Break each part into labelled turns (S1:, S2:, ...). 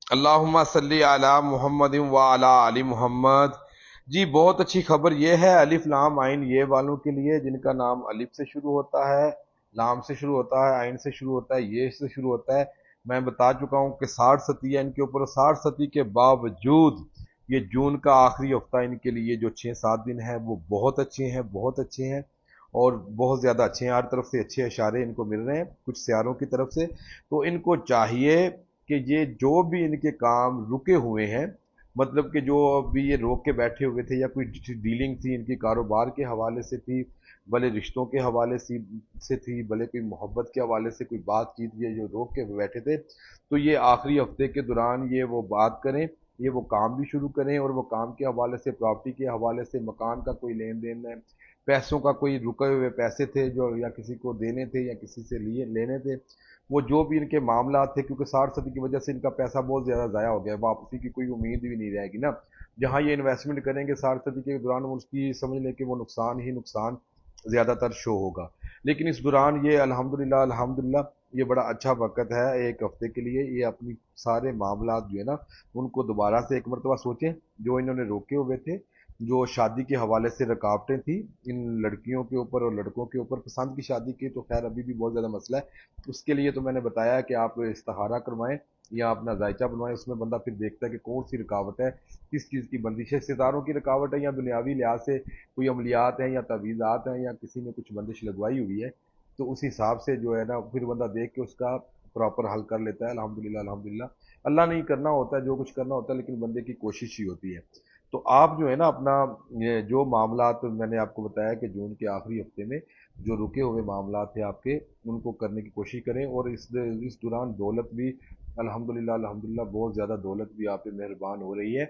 S1: اللہم صلی علی محمد و علی آل محمد۔ جی بہت اچھی خبر یہ ہے الف لام عین یہ والوں کے لیے جن کا نام الف سے شروع ہوتا ہے، لام سے شروع ہوتا ہے، عین سے شروع ہوتا ہے، یہ سے شروع ہوتا ہے۔ میں بتا چکا ہوں کہ 60 ستی ہے ان کے اوپر، 60 ستی کے باوجود یہ جون کا آخری ہفتہ ان کے لیے جو 6-7 دن ہے وہ بہت اچھے ہیں، بہت اچھے ہیں اور بہت زیادہ اچھے ہیں۔ ہر طرف سے اچھے اشارے ان کو مل رہے ہیں کچھ سیاروں کی طرف سے، تو ان کو چاہیے کہ یہ جو بھی ان کے کام رکے ہوئے ہیں، مطلب کہ جو بھی یہ روک کے بیٹھے ہوئے تھے یا کوئی ڈیلنگ تھی ان کی کاروبار کے حوالے سے تھی، بھلے رشتوں کے حوالے سے تھی، بھلے کوئی محبت کے حوالے سے کوئی بات چیت یہ جو روک کے بیٹھے تھے، تو یہ آخری ہفتے کے دوران یہ وہ بات کریں، یہ وہ کام بھی شروع کریں، اور وہ کام کے حوالے سے، پراپرٹی کے حوالے سے، مکان کا کوئی لین دین ہے، پیسوں کا کوئی رکے ہوئے پیسے تھے جو یا کسی کو دینے تھے یا کسی سے لینے تھے، وہ جو بھی ان کے معاملات تھے، کیونکہ 60 صدی کی وجہ سے ان کا پیسہ بہت زیادہ ضائع ہو گیا ہے، واپسی کی کوئی امید بھی نہیں رہے گی نا۔ جہاں یہ انویسٹمنٹ کریں گے 60 صدی کے دوران اس کی سمجھ لیں کہ وہ نقصان ہی نقصان زیادہ تر شو ہوگا، لیکن اس دوران یہ الحمدللہ الحمدللہ یہ بڑا اچھا وقت ہے ایک ہفتے کے لیے، یہ اپنی سارے معاملات جو ہے نا ان کو دوبارہ سے ایک مرتبہ سوچیں، جو انہوں نے روکے ہوئے تھے، جو شادی کے حوالے سے رکاوٹیں تھیں ان لڑکیوں کے اوپر اور لڑکوں کے اوپر، پسند کی شادی کی تو خیر ابھی بھی بہت زیادہ مسئلہ ہے، اس کے لیے تو میں نے بتایا کہ آپ استخارہ کروائیں یا اپنا ذائچہ بنوائیں، اس میں بندہ پھر دیکھتا ہے کہ کون سی رکاوٹ ہے، کس چیز کی بندش ہے، ستاروں کی رکاوٹ ہے یا دنیاوی لحاظ سے کوئی عملیات ہیں یا تعویذات ہیں یا کسی نے کچھ بندش لگوائی ہوئی ہے، تو اس حساب سے جو ہے نا پھر بندہ دیکھ کے اس کا پراپر حل کر لیتا ہے۔ الحمدللہ الحمدللہ اللہ نہیں کرنا ہوتا ہے جو کچھ کرنا ہوتا ہے، لیکن بندے کی کوشش ہی ہوتی ہے۔ تو آپ جو ہے نا اپنا یہ جو معاملات میں نے آپ کو بتایا کہ جون کے آخری ہفتے میں جو رکے ہوئے معاملات تھے آپ کے، ان کو کرنے کی کوشش کریں، اور اس دوران دولت بھی الحمدللہ الحمدللہ بہت زیادہ دولت بھی آپ پہ مہربان ہو رہی ہے۔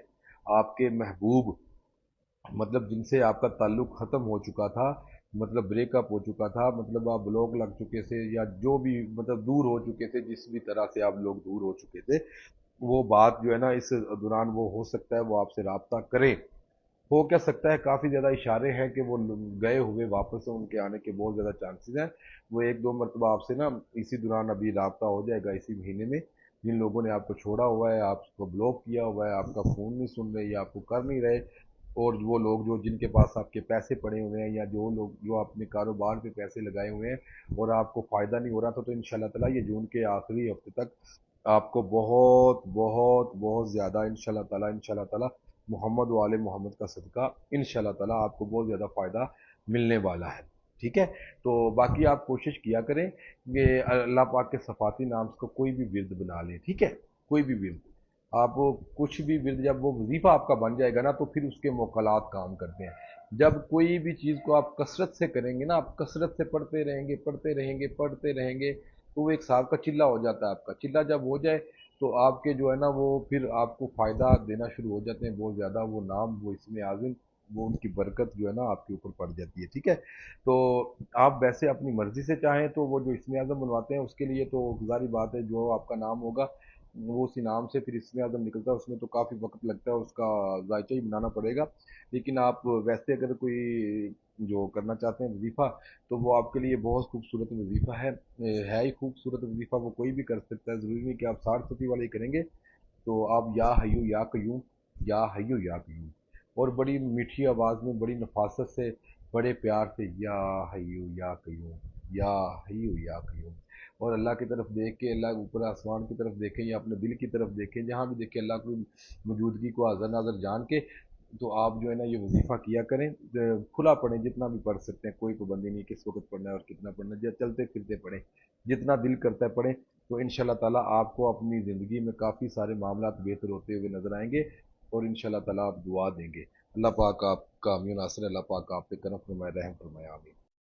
S1: آپ کے محبوب، مطلب جن سے آپ کا تعلق ختم ہو چکا تھا، مطلب بریک اپ ہو چکا تھا، مطلب آپ بلاک لگ چکے تھے یا جو بھی مطلب دور ہو چکے تھے، جس بھی طرح سے آپ لوگ دور ہو چکے تھے، وہ بات جو ہے نا اس دوران وہ ہو سکتا ہے وہ آپ سے رابطہ کریں۔ ہو کیا سکتا ہے، کافی زیادہ اشارے ہیں کہ وہ گئے ہوئے واپس ان کے آنے کے بہت زیادہ چانسز ہیں، وہ ایک دو مرتبہ آپ سے نا اسی دوران ابھی رابطہ ہو جائے گا اسی مہینے میں، جن لوگوں نے آپ کو چھوڑا ہوا ہے، آپ کو بلاک کیا ہوا ہے، آپ کا فون نہیں سن رہے یا آپ کو کر نہیں رہے، اور وہ لوگ جو جن کے پاس آپ کے پیسے پڑے ہوئے ہیں یا جو لوگ جو اپنے کاروبار پہ پیسے لگائے ہوئے ہیں اور آپ کو فائدہ نہیں ہو رہا تھا، تو انشاءاللہ تعالیٰ یہ جون کے آخری ہفتے تک آپ کو بہت بہت بہت زیادہ انشاءاللہ تعالیٰ محمد و آل محمد کا صدقہ انشاءاللہ تعالیٰ آپ کو بہت زیادہ فائدہ ملنے والا ہے، ٹھیک ہے؟ تو باقی آپ کوشش کیا کریں کہ اللہ پاک کے صفاتی نام کو کوئی بھی ورد بنا لیں، ٹھیک ہے؟ کوئی بھی ورد آپ کچھ بھی ورد جب وہ وظیفہ آپ کا بن جائے گا نا تو پھر اس کے موکلات کام کرتے ہیں۔ جب کوئی بھی چیز کو آپ کثرت سے کریں گے نا، آپ کثرت سے پڑھتے رہیں گے پڑھتے رہیں گے پڑھتے رہیں گے، تو وہ ایک صاحب کا چلہ ہو جاتا ہے، آپ کا چلہ جب ہو جائے تو آپ کے جو ہے نا وہ پھر آپ کو فائدہ دینا شروع ہو جاتے ہیں بہت زیادہ، وہ نام وہ اسم اعظم وہ ان کی برکت جو ہے نا آپ کے اوپر پڑ جاتی ہے، ٹھیک ہے؟ تو آپ ویسے اپنی مرضی سے چاہیں تو وہ جو اسم اعظم بنواتے ہیں اس کے لیے تو ظاہری بات ہے جو آپ کا نام ہوگا وہ اسی نام سے پھر اسم اعظم نکلتا ہے، اس میں تو کافی وقت لگتا ہے، اس کا ذائچہ ہی بنانا پڑے گا، لیکن آپ ویسے اگر کوئی جو کرنا چاہتے ہیں وظیفہ تو وہ آپ کے لیے بہت خوبصورت وظیفہ ہے ہی خوبصورت وظیفہ، وہ کوئی بھی کر سکتا ہے، ضروری نہیں کہ آپ 60 صدی والے ہی کریں گے۔ تو آپ یا حیو یا قیوم، یا حیو یا قیوم، اور بڑی میٹھی آواز میں بڑی نفاست سے بڑے پیار سے یا حیو یا قیوم، یا حیو یا قیوم، اور اللہ کی طرف دیکھ کے، اللہ اوپر آسمان کی طرف دیکھیں یا اپنے دل کی طرف دیکھیں، جہاں بھی دیکھیں اللہ کی موجودگی کو حاضر ناظر جان کے، تو آپ جو ہے نا یہ وظیفہ کیا کریں، کھلا پڑھیں جتنا بھی پڑھ سکتے ہیں، کوئی پابندی نہیں کس وقت پڑھنا ہے اور کتنا پڑھنا ہے، چلتے پھرتے پڑھیں، جتنا دل کرتا ہے پڑھیں، تو انشاءاللہ تعالیٰ آپ کو اپنی زندگی میں کافی سارے معاملات بہتر ہوتے ہوئے نظر آئیں گے، اور انشاءاللہ تعالیٰ آپ دعا دیں گے۔ اللہ پاک آپ کا امین ناصر، اللہ پاک آپ پہ کرم فرمائے، رحم فرمائے، آمین۔